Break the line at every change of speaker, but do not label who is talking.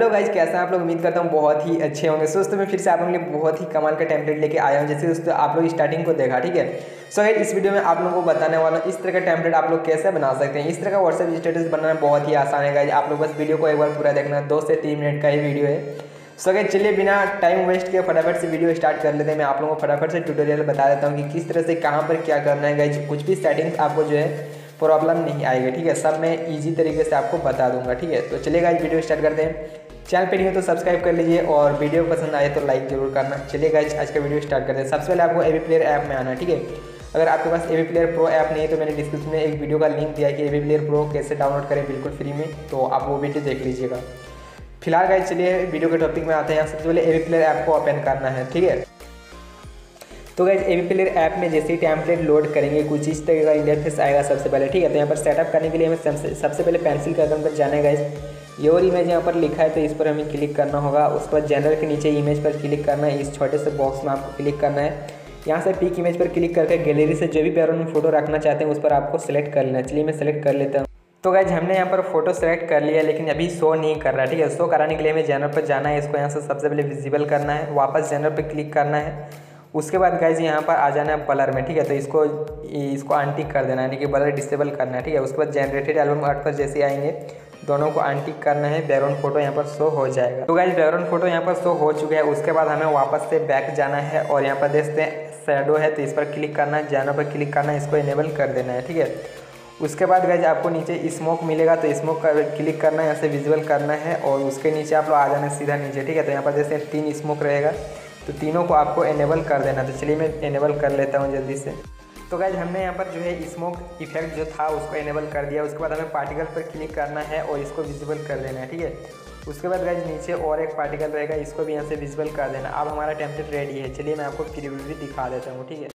Hello guys, कैसे हैं आप लोग। उम्मीद करता हूँ बहुत ही अच्छे होंगे। दोस्तों मैं फिर से आप लोगों के लिए बहुत ही कमाल का टेम्पलेट लेके आया हूँ। जैसे दोस्तों आप लोग स्टार्टिंग को देखा, ठीक है। सो गाइज इस वीडियो में आप लोगों को बताने वाला हूँ इस तरह का टेम्पलेट आप लोग कैसे बना सकते हैं। इस तरह का व्हाट्सएप स्टेटस बनाना बहुत ही आसान है गाइज। आप लोग बस वीडियो को एक बार पूरा देखना, 2 से 3 मिनट का ही वीडियो है। सो गाइज चलिए बिना टाइम वेस्ट किए फटाफट से वीडियो स्टार्ट कर लेते हैं। मैं आप लोगों को फटाफट से ट्यूटोरियल बता देता हूँ कि किस तरह से कहाँ पर क्या करना है गाइज। कुछ भी सेटिंग्स आपको जो है प्रॉब्लम नहीं आएगी, ठीक है। सब मैं इजी तरीके से आपको बता दूंगा, ठीक है। तो चलिए गाइज वीडियो स्टार्ट करते हैं। चैनल पे नहीं हो तो सब्सक्राइब कर लीजिए और वीडियो पसंद आए तो लाइक जरूर करना। चलिए गाइज आज का वीडियो स्टार्ट करते हैं। सबसे पहले आपको एवी प्लेयर ऐप में आना है, ठीक है। अगर आपके पास एवी प्लेयर प्रो ऐप नहीं है तो मैंने डिस्क्रिप्शन में एक वीडियो का लिंक दिया है कि एवी प्लेयर प्रो कैसे डाउनलोड करें बिल्कुल फ्री में, तो आप वो वीडियो देख लीजिएगा। फिलहाल गाइज चलिए वीडियो के टॉपिक में आते हैं। सबसे पहले एवी प्लेयर ऐप को ओपन करना है, ठीक है। तो गाइज एवी प्लेयर ऐप में जैसे ही टेम्पलेट लोड करेंगे कुछ इस तरह का इंटरफेस आएगा सबसे पहले, ठीक है। तो यहाँ पर सेटअप करने के लिए हमें सबसे पहले पेंसिल के आइकन पर जाना है गाइज। योर इमेज यहाँ पर लिखा है तो इस पर हमें क्लिक करना होगा। उसके बाद जनरल के नीचे इमेज पर क्लिक करना है। इस छोटे से बॉक्स में आपको क्लिक करना है। यहाँ से पिक इमेज पर क्लिक करके गैलरी से जो भी बैकग्राउंड में फोटो रखना चाहते हैं उस पर आपको सेलेक्ट कर लेना है। चलिए मैं सेलेक्ट कर लेता हूँ। तो गाइज हमने यहाँ पर फोटो सेलेक्ट कर लिया लेकिन अभी शो नहीं कर रहा है, ठीक है। शो कराने के लिए हमें जनरल पर जाना है। इसको यहाँ से सबसे पहले विजिबल करना है, वापस जनरल पर क्लिक करना है। उसके बाद गाइज यहाँ पर आ जाना है ब्लर में, ठीक है। तो इसको अनटिक कर देना है, यानी कि ब्लर डिसेबल करना है, ठीक है। उसके बाद जनरेटेड एल्बम आर्ट पर जैसे आएंगे दोनों को अनटिक करना है। बैकग्राउंड फोटो यहाँ पर शो हो जाएगा। तो गाइज बैकग्राउंड फोटो यहाँ पर शो हो चुका है। उसके बाद हमें वापस से बैक जाना है और यहाँ पर देखते हैं शैडो है तो इस पर क्लिक करना है, जनरल पर क्लिक करना है, इसको इनेबल कर देना है, ठीक है। उसके बाद गाइज आपको नीचे स्मोक मिलेगा तो स्मोक पर क्लिक करना है, यहाँ से विजुअल करना है और उसके नीचे आप लोग आ जाना है सीधा नीचे, ठीक है। तो यहाँ पर जैसे 3 स्मोक रहेगा तो तीनों को आपको इनेबल कर देना। तो चलिए मैं इनेबल कर लेता हूँ जल्दी से। तो गाइज हमने यहाँ पर जो है स्मोक इफेक्ट जो था उसको इनेबल कर दिया। उसके बाद हमें पार्टिकल पर क्लिक करना है और इसको विजिबल कर देना है, ठीक है। उसके बाद गाइज नीचे और एक पार्टिकल रहेगा, इसको भी यहाँ से विजिबल कर देना। अब हमारा टेम्पलेट रेडी है। चलिए मैं आपको प्रीव्यू भी दिखा देता हूँ, ठीक है।